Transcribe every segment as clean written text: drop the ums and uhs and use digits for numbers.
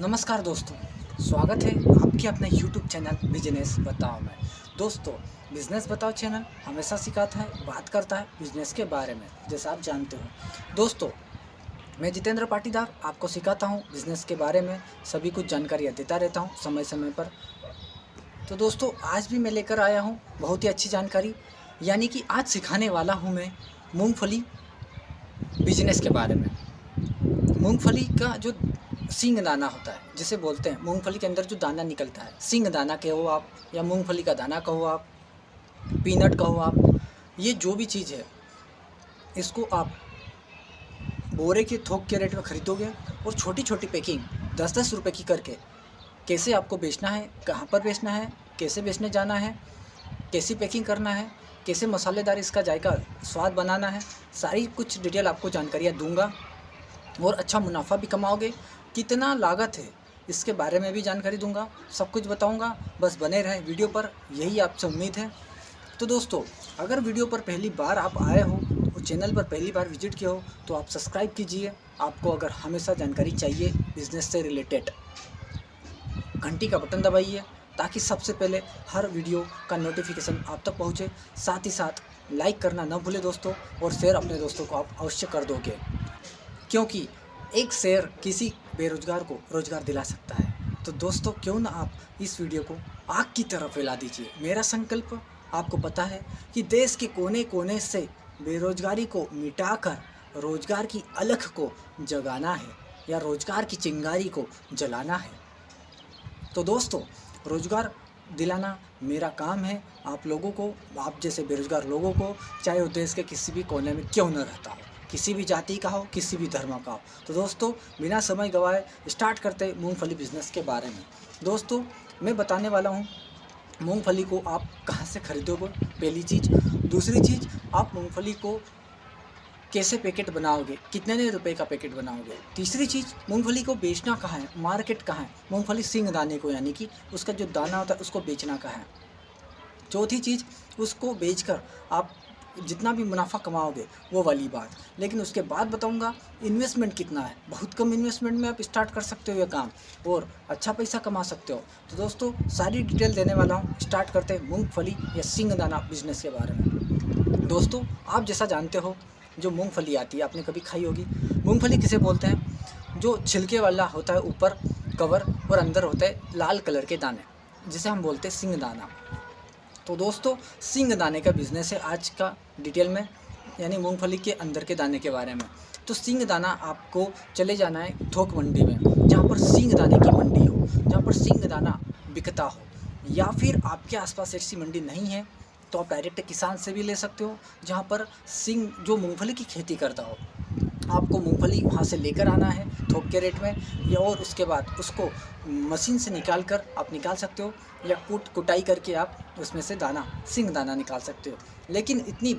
नमस्कार दोस्तों, स्वागत है आपके अपने YouTube चैनल बिजनेस बताओ में। दोस्तों, बिजनेस बताओ चैनल हमेशा सिखाता है, बात करता है बिजनेस के बारे में, जैसा आप जानते हो। दोस्तों, मैं जितेंद्र पाटीदार आपको सिखाता हूँ बिजनेस के बारे में, सभी कुछ जानकारियाँ देता रहता हूँ समय समय पर। तो दोस्तों, आज भी मैं लेकर आया हूँ बहुत ही अच्छी जानकारी, यानी कि आज सिखाने वाला हूँ मैं मूँगफली बिजनेस के बारे में। मूंगफली का जो सींग दाना होता है, जिसे बोलते हैं मूंगफली के अंदर जो दाना निकलता है, सींग दाना कहो आप या मूंगफली का दाना कहो आप, पीनट कहो आप, ये जो भी चीज़ है इसको आप बोरे के थोक के रेट में ख़रीदोगे और छोटी छोटी पैकिंग 10-10 रुपये की करके कैसे आपको बेचना है, कहाँ पर बेचना है, कैसे बेचने जाना है, कैसी पैकिंग करना है, कैसे मसालेदार इसका जायका स्वाद बनाना है, सारी कुछ डिटेल आपको जानकारियाँ दूंगा और अच्छा मुनाफा भी कमाओगे। कितना लागत है इसके बारे में भी जानकारी दूंगा, सब कुछ बताऊंगा। बस बने रहें वीडियो पर, यही आपसे उम्मीद है। तो दोस्तों, अगर वीडियो पर पहली बार आप आए हो और चैनल पर पहली बार विजिट किया हो तो आप सब्सक्राइब कीजिए। आपको अगर हमेशा जानकारी चाहिए बिजनेस से रिलेटेड, घंटी का बटन दबाइए ताकि सबसे पहले हर वीडियो का नोटिफिकेशन आप तक पहुँचे। साथ ही साथ लाइक करना न भूलें दोस्तों, और शेयर अपने दोस्तों को आप अवश्य कर दोगे, क्योंकि एक शेयर किसी बेरोजगार को रोजगार दिला सकता है। तो दोस्तों, क्यों ना आप इस वीडियो को आग की तरह फैला दीजिए। मेरा संकल्प आपको पता है कि देश के कोने कोने से बेरोजगारी को मिटाकर रोजगार की अलख को जगाना है या रोजगार की चिंगारी को जलाना है। तो दोस्तों, रोजगार दिलाना मेरा काम है आप लोगों को, आप जैसे बेरोजगार लोगों को, चाहे वो देश के किसी भी कोने में क्यों न रहता हो, किसी भी जाति का हो, किसी भी धर्म का हो। तो दोस्तों, बिना समय गवाए स्टार्ट करते मूंगफली बिजनेस के बारे में। दोस्तों, मैं बताने वाला हूँ मूंगफली को आप कहाँ से खरीदोगे, पहली चीज़। दूसरी चीज़, आप मूंगफली को कैसे पैकेट बनाओगे, कितने रुपए का पैकेट बनाओगे। तीसरी चीज़, मूंगफली को बेचना कहाँ है, मार्केट कहाँ है, मूंगफली सींग दाने को यानी कि उसका जो दाना होता है उसको बेचना कहाँ है। चौथी चीज़, उसको बेचकर आप जितना भी मुनाफा कमाओगे वो वाली बात। लेकिन उसके बाद बताऊंगा इन्वेस्टमेंट कितना है। बहुत कम इन्वेस्टमेंट में आप स्टार्ट कर सकते हो ये काम और अच्छा पैसा कमा सकते हो। तो दोस्तों, सारी डिटेल देने वाला हूँ। स्टार्ट करते हैं मूंगफली या सिंगदाना बिजनेस के बारे में। दोस्तों, आप जैसा जानते हो, जो मूंगफली आती है आपने कभी खाई होगी। मूंगफली किसे बोलते हैं? जो छिलके वाला होता है, ऊपर कवर और अंदर होते हैं लाल कलर के दाने, जिसे हम बोलते हैं सिंगदाना। तो दोस्तों, सींग दाने का बिज़नेस है आज का डिटेल में, यानी मूंगफली के अंदर के दाने के बारे में। तो सींग दाना आपको चले जाना है थोक मंडी में, जहाँ पर सींग दाने की मंडी हो, जहाँ पर सींग दाना बिकता हो। या फिर आपके आसपास ऐसी मंडी नहीं है तो आप डायरेक्ट किसान से भी ले सकते हो, जहाँ पर सींग जो मूंगफली की खेती करता हो। आपको मूंगफली वहाँ से लेकर आना है थोक के रेट में, या और उसके बाद उसको मशीन से निकाल कर आप निकाल सकते हो, या कुटाई करके आप उसमें से दाना सिंग दाना निकाल सकते हो। लेकिन इतनी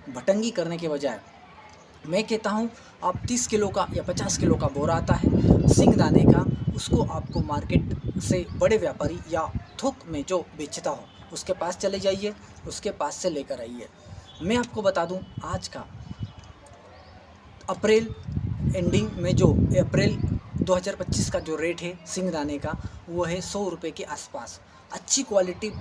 भटंगी करने के बजाय मैं कहता हूँ आप 30 किलो का या 50 किलो का बोरा आता है सिंग दाने का, उसको आपको मार्केट से बड़े व्यापारी या थोक में जो बेचता हो उसके पास चले जाइए, उसके पास से लेकर आइए। मैं आपको बता दूँ, आज का अप्रैल एंडिंग में जो अप्रैल 2025 का जो रेट है सिंगदाने का, वो है 100 रुपये के आसपास। अच्छी क्वालिटी,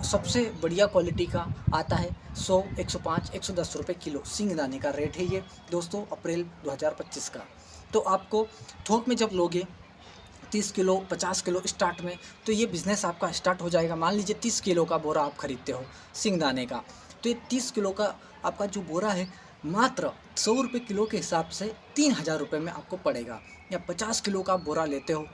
सबसे बढ़िया क्वालिटी का आता है 100, 105, 110 रुपये किलो सिंगदाने का रेट है ये दोस्तों, अप्रैल 2025 का। तो आपको थोक में जब लोगे 30 किलो 50 किलो स्टार्ट में, तो ये बिज़नेस आपका स्टार्ट हो जाएगा। मान लीजिए 30 किलो का बोरा आप खरीदते हो सिंगदाने का, तो ये 30 किलो का आपका जो बोरा है मात्र 100 रुपये किलो के हिसाब से 3000 रुपये में आपको पड़ेगा। या 50 किलो का बोरा लेते हो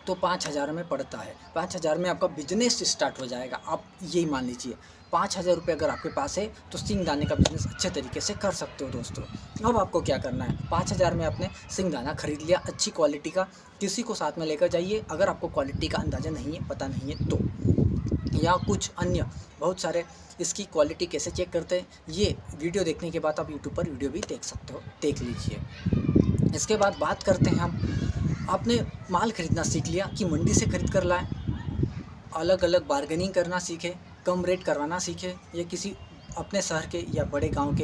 तो 5000 में पड़ता है। 5000 में आपका बिजनेस स्टार्ट हो जाएगा। आप यही मान लीजिए 5000 रुपये अगर आपके पास है तो सिंगदाने का बिज़नेस अच्छे तरीके से कर सकते हो दोस्तों। अब आपको क्या करना है, 5000 में आपने सिंगदाना खरीद लिया अच्छी क्वालिटी का, किसी को साथ में लेकर जाइए अगर आपको क्वालिटी का अंदाज़ा नहीं है, पता नहीं है तो, या कुछ अन्य बहुत सारे इसकी क्वालिटी कैसे चेक करते हैं, ये वीडियो देखने के बाद आप यूट्यूब पर वीडियो भी देख सकते हो, देख लीजिए। इसके बाद बात करते हैं हम, आपने माल खरीदना सीख लिया कि मंडी से खरीद कर लाएं, अलग अलग बार्गेनिंग करना सीखे, कम रेट करवाना सीखे, या किसी अपने शहर के या बड़े गांव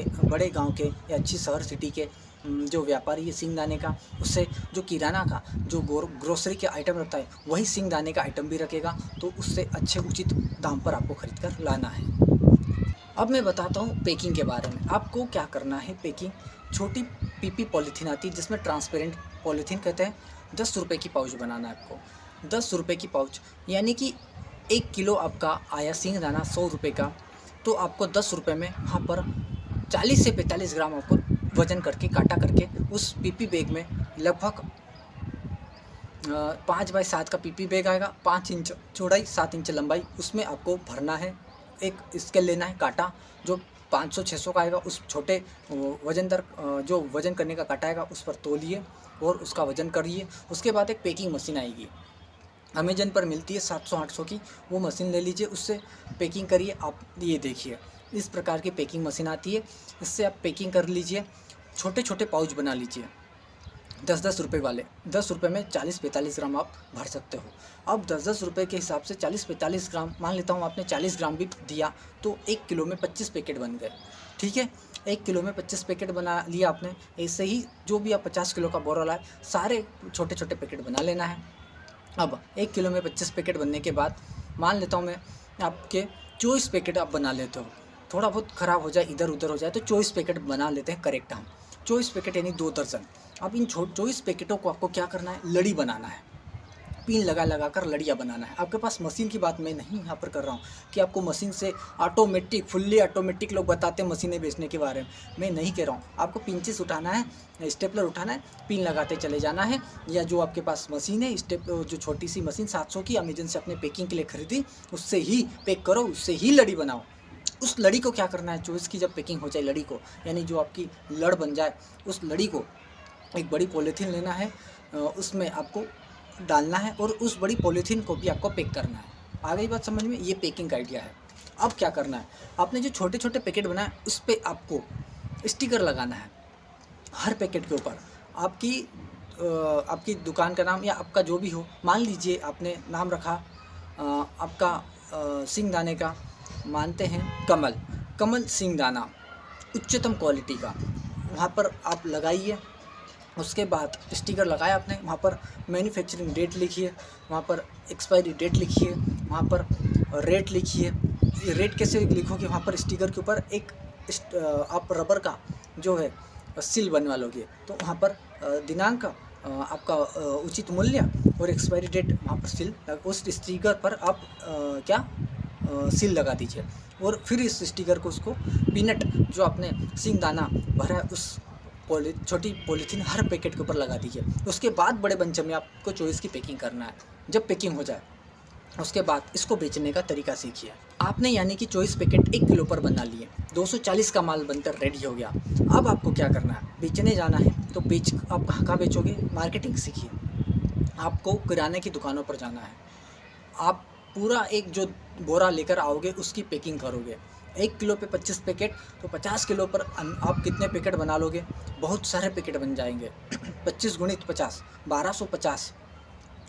के या अच्छी शहर सिटी के जो व्यापारी है सिंगदाने का, उससे जो किराना का जो ग्रोसरी के आइटम रखता है वही सिंगदाने का आइटम भी रखेगा, तो उससे अच्छे उचित दाम पर आपको खरीद कर लाना है। अब मैं बताता हूँ पैकिंग के बारे में। आपको क्या करना है, पैकिंग छोटी पीपी पॉलीथीन आती है जिसमें ट्रांसपेरेंट पॉलीथीन कहते हैं, 10 रुपये की पाउच बनाना है आपको। 10 रुपये की पाउच यानी कि 1 किलो आपका आया सिंगदाना 100 रुपये का, तो आपको 10 रुपये में वहाँ पर 40 से 45 ग्राम आपको वज़न करके काटा करके उस पीपी बैग में लगभग 5 बाई 7 का पीपी बैग आएगा, 5 इंच चौड़ाई 7 इंच लंबाई, उसमें आपको भरना है। एक स्केल लेना है काटा जो 500-600 का आएगा, उस छोटे वजनदार जो वज़न करने का काटा आएगा उस पर तौलिए और उसका वज़न करिए। उसके बाद एक पैकिंग मशीन आएगी, अमेजन पर मिलती है 700-800 की, वो मशीन ले लीजिए, उससे पैकिंग करिए। आप ये देखिए इस प्रकार की पैकिंग मशीन आती है, इससे आप पैकिंग कर लीजिए। छोटे छोटे पाउच बना लीजिए 10-10 रुपये वाले, 10 रुपये में 40-45 ग्राम आप भर सकते हो। अब 10-10 रुपये के हिसाब से 40-45 ग्राम, मान लेता हूँ आपने 40 ग्राम भी दिया तो 1 किलो में 25 पैकेट बन गए। ठीक है, 1 किलो में 25 पैकेट बना लिया आपने। ऐसे ही जो भी आप 50 किलो का बोरा लाए सारे छोटे छोटे पैकेट बना लेना है। अब 1 किलो में 25 पैकेट बनने के बाद मान लेता हूँ मैं आपके 24 पैकेट आप बना लेते हो, थोड़ा बहुत ख़राब हो जाए इधर उधर हो जाए तो 24 पैकेट बना लेते हैं करेक्ट हम, 24 पैकेट यानी 2 दर्जन। अब इन 24 पैकेटों को आपको क्या करना है, लड़ी बनाना है, पिन लगा लगा कर लड़ियाँ बनाना है। आपके पास मशीन की बात मैं नहीं यहाँ पर कर रहा हूँ कि आपको मशीन से ऑटोमेटिक फुल्ली ऑटोमेटिक लोग बताते हैं मशीनें बेचने के बारे में, मैं नहीं कह रहा हूँ। आपको पिंचेस उठाना है, स्टेपलर उठाना है, पिन लगाते चले जाना है, या जो आपके पास मशीन है जो छोटी सी मशीन 700 की अमेजन से अपने पैकिंग के लिए खरीदी, उससे ही पैक करो, उससे ही लड़ी बनाओ। उस लड़ी को क्या करना है, जो इसकी जब पैकिंग हो जाए लड़ी को, यानी जो आपकी लड़ बन जाए, उस लड़ी को एक बड़ी पॉलीथीन लेना है, उसमें आपको डालना है और उस बड़ी पॉलीथीन को भी आपको पैक करना है। आ गई बात समझ में, ये पैकिंग का आइडिया है। अब क्या करना है, आपने जो छोटे छोटे पैकेट बनाए उस पर आपको स्टिकर लगाना है हर पैकेट के ऊपर। आपकी दुकान का नाम या आपका जो भी हो, मान लीजिए आपने नाम रखा आपका सिंगदाने का, मानते हैं कमल सिंगदाना उच्चतम क्वालिटी का, वहाँ पर आप लगाइए। उसके बाद स्टिकर लगाया आपने, वहाँ पर मैन्युफैक्चरिंग डेट लिखिए, वहाँ पर एक्सपायरी डेट लिखिए, वहाँ पर रेट लिखिए। रेट कैसे लिखोगे, वहाँ पर स्टिकर के ऊपर एक आप रबर का जो है सील बनवा लोगे, तो वहाँ पर दिनांक आपका उचित मूल्य और एक्सपायरी डेट वहाँ पर सील, उस स्टिकर पर आप सील लगा दीजिए। और फिर इस स्टिकर को उसको पीनट जो आपने सिंगदाना भरा है उस छोटी पॉलीथीन हर पैकेट के ऊपर लगा दीजिए। उसके बाद बड़े बंच में आपको 24 की पैकिंग करना है। जब पैकिंग हो जाए उसके बाद इसको बेचने का तरीका सीखिए। आपने यानी कि 24 पैकेट 1 किलो पर बना लिए, 240 का माल बनकर रेडी हो गया। अब आपको क्या करना है, बेचने जाना है। तो आप कहाँ बेचोगे, मार्केटिंग सीखिए। आपको किराने की दुकानों पर जाना है, आप पूरा एक जो बोरा लेकर आओगे उसकी पैकिंग करोगे। 1 किलो पे 25 पैकेट, तो 50 किलो पर आप कितने पैकेट बना लोगे, बहुत सारे पैकेट बन जाएंगे। 25 गुणित 50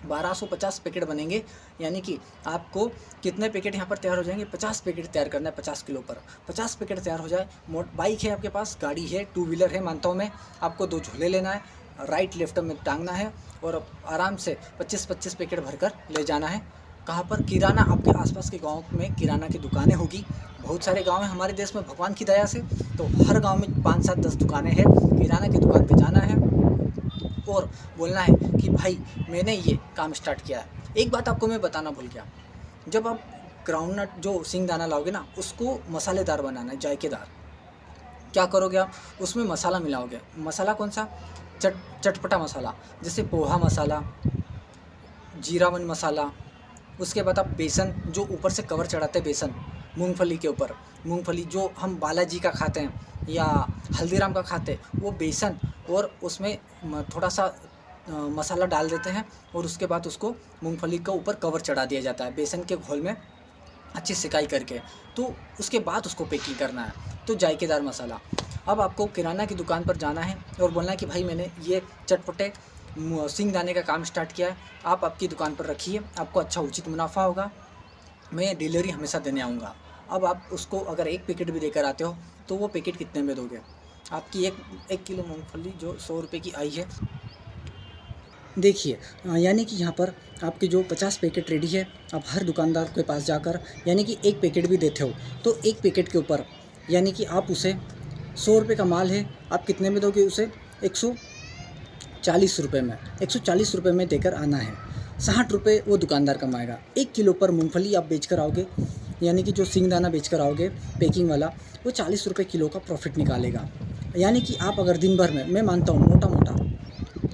1250 पैकेट बनेंगे। यानी कि आपको कितने पैकेट यहाँ पर तैयार हो जाएंगे, 50 पैकेट तैयार करना है 50 किलो पर। 50 पैकेट तैयार हो जाए, बाइक है आपके पास, गाड़ी है, 2 व्हीलर है, मानता हूँ मैं, आपको 2 झोले लेना है, राइट लेफ्ट में टांगना है और आराम से 25-25 पैकेट भरकर ले जाना है। कहाँ पर, किराना, आपके आसपास के गांव में किराना की दुकानें होगी। बहुत सारे गांव हैं हमारे देश में भगवान की दया से, तो हर गांव में 5-7-10 दुकानें हैं। किराना की दुकान पे जाना है और बोलना है कि भाई मैंने ये काम स्टार्ट किया है। एक बात आपको मैं बताना भूल गया, जब आप ग्राउंडनट जो सिंगदाना लाओगे ना, उसको मसालेदार बनाना है, जायकेदार। क्या करोगे आप, उसमें मसाला मिलाओगे। मसाला कौन सा, चटपटा मसाला, जैसे पोहा मसाला, जीरावन मसाला। उसके बाद आप बेसन, जो ऊपर से कवर चढ़ाते हैं बेसन मूंगफली के ऊपर, मूंगफली जो हम बालाजी का खाते हैं या हल्दीराम का खाते हैं, वो बेसन और उसमें थोड़ा सा मसाला डाल देते हैं और उसके बाद उसको मूंगफली के ऊपर कवर चढ़ा दिया जाता है बेसन के घोल में अच्छी सिकाई करके। तो उसके बाद उसको पैकिंग करना है, तो जायकेदार मसाला। अब आपको किराना की दुकान पर जाना है और बोलना है कि भाई मैंने ये चटपटे सिंगदाने का काम स्टार्ट किया है, आप आपकी दुकान पर रखिए, आपको अच्छा उचित मुनाफा होगा, मैं डिलीवरी हमेशा देने आऊँगा। अब आप उसको अगर 1 पैकेट भी देकर आते हो तो वो पैकेट कितने में दोगे, आपकी एक किलो मूंगफली जो 100 रुपये की आई है। देखिए यानी कि यहाँ पर आपके जो 50 पैकेट रेडी है, आप हर दुकानदार के पास जाकर यानी कि एक पैकेट भी देते हो तो एक पैकेट के ऊपर यानी कि आप उसे 100 रुपये का माल है, आप कितने में दोगे उसे? 140 रुपये में, 140 रुपये में देकर आना है। 60 रुपये वो दुकानदार कमाएगा। 1 किलो पर मूंगफली आप बेच कर आओगे यानी कि जो सिंगदाना बेच कर आओगे पैकिंग वाला, वो 40 रुपये किलो का प्रॉफिट निकालेगा। यानी कि आप अगर दिन भर में, मैं मानता हूँ मोटा मोटा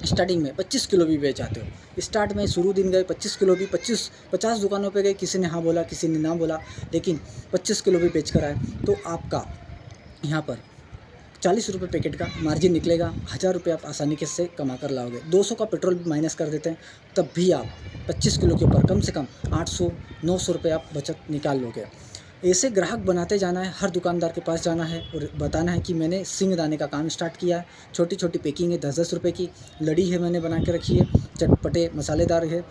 स्टार्टिंग में 25 किलो भी बेच आते हो। स्टार्ट में शुरू दिन गए 25 किलो भी, 50 दुकानों पे गए, किसी ने हाँ बोला किसी ने ना बोला, लेकिन 25 किलो भी बेच कर आए तो आपका यहाँ पर 40 रुपये पैकेट का मार्जिन निकलेगा। 1000 रुपये आप आसानी के से कमा कर लाओगे। 200 का पेट्रोल भी माइनस कर देते हैं, तब भी आप 25 किलो के ऊपर कम से कम 800-900 रुपये आप बचत निकाल लोगे। ऐसे ग्राहक बनाते जाना है, हर दुकानदार के पास जाना है और बताना है कि मैंने सिंगदाने का काम स्टार्ट किया है। छोटी छोटी पैकिंग है, 10-10 रुपये की लड़ी है मैंने बना के रखी है, चटपटे मसालेदार है,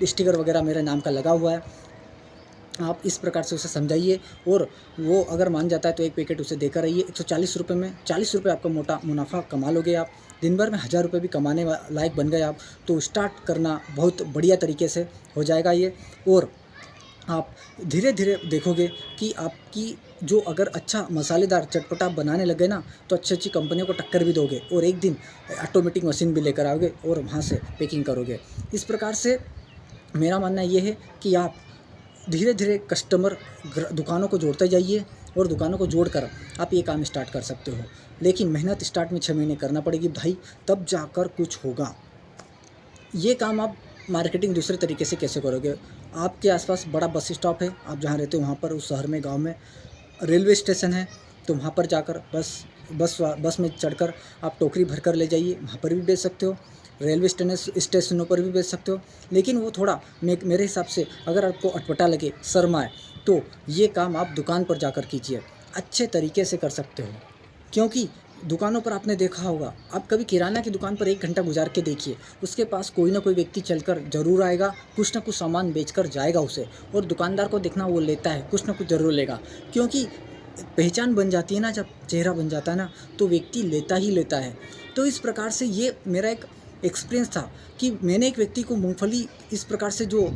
स्टिकर वगैरह मेरे नाम का लगा हुआ है। आप इस प्रकार से उसे समझाइए और वो अगर मान जाता है तो एक पैकेट उसे देकर रहिए। 140 रुपये में 40 रुपये आपका मोटा मुनाफा कमा लोगे। आप दिन भर में 1000 रुपये भी कमाने लायक बन गए आप, तो स्टार्ट करना बहुत बढ़िया तरीके से हो जाएगा ये। और आप धीरे धीरे देखोगे कि आपकी जो अगर अच्छा मसालेदार चटपटा बनाने लगे ना, तो अच्छी अच्छी कंपनियों को टक्कर भी दोगे और एक दिन ऑटोमेटिक मशीन भी लेकर आओगे और वहाँ से पैकिंग करोगे। इस प्रकार से मेरा मानना ये है कि आप धीरे धीरे कस्टमर दुकानों को जोड़ते जाइए और दुकानों को जोड़कर आप ये काम स्टार्ट कर सकते हो। लेकिन मेहनत स्टार्ट में 6 महीने करना पड़ेगी भाई, तब जाकर कुछ होगा। ये काम आप मार्केटिंग दूसरे तरीके से कैसे करोगे? आपके आसपास बड़ा बस स्टॉप है, आप जहाँ रहते हो वहाँ पर, उस शहर में गांव में रेलवे स्टेशन है, तो वहाँ पर जाकर बस में चढ़कर आप टोकरी भर कर ले जाइए, वहाँ पर भी बेच सकते हो। रेलवे स्टेशनों पर भी बेच सकते हो। लेकिन वो थोड़ा मेरे हिसाब से अगर आपको अटपटा लगे, शर्म आए, तो ये काम आप दुकान पर जाकर कीजिए, अच्छे तरीके से कर सकते हो। क्योंकि दुकानों पर आपने देखा होगा, आप कभी किराना की दुकान पर 1 घंटा गुजार के देखिए, उसके पास कोई ना कोई व्यक्ति चलकर ज़रूर आएगा, कुछ ना कुछ सामान बेचकर जाएगा उसे। और दुकानदार को देखना वो लेता है, कुछ ना कुछ ज़रूर लेगा। क्योंकि पहचान बन जाती है ना, जब चेहरा बन जाता है ना, तो व्यक्ति लेता ही लेता है। तो इस प्रकार से ये मेरा एक एक्सपीरियंस था कि मैंने एक व्यक्ति को मूंगफली इस प्रकार से, जो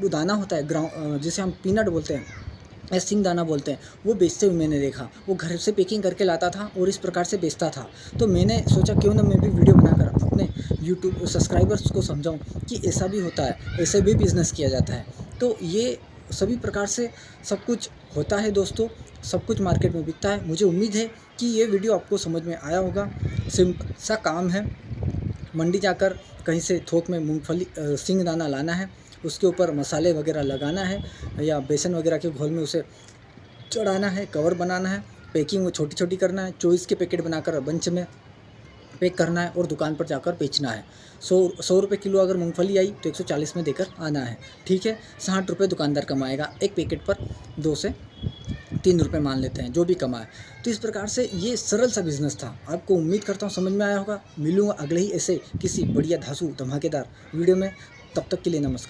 दाना होता है जिसे हम पीनट बोलते हैं या सिंगदाना बोलते हैं, वो बेचते हुए मैंने देखा। वो घर से पैकिंग करके लाता था और इस प्रकार से बेचता था। तो मैंने सोचा क्यों ना मैं भी वीडियो बनाकर अपने यूट्यूब सब्सक्राइबर्स को समझाऊं कि ऐसा भी होता है, ऐसे भी बिज़नेस किया जाता है। तो ये सभी प्रकार से सब कुछ होता है दोस्तों, सब कुछ मार्केट में बिकता है। मुझे उम्मीद है कि ये वीडियो आपको समझ में आया होगा। सिंपल सा काम है, मंडी जाकर कहीं से थोक में मूंगफली सिंगदाना लाना है, उसके ऊपर मसाले वगैरह लगाना है या बेसन वगैरह के घोल में उसे चढ़ाना है, कवर बनाना है, पैकिंग वो छोटी छोटी करना है, 24 के पैकेट बनाकर बंच में पैक करना है और दुकान पर जाकर बेचना है। 100 रुपये किलो अगर मूंगफली आई तो 140 में देकर आना है, ठीक है। 60 रुपये दुकानदार कमाएगा, एक पैकेट पर 2 से 3 रुपये मान लेते हैं जो भी कमाए। तो इस प्रकार से ये सरल सा बिजनेस था। आपको उम्मीद करता हूँ समझ में आया होगा। मिलूँगा अगले ही ऐसे किसी बढ़िया धांसू धमाकेदार वीडियो में, तब तक के लिए नमस्कार।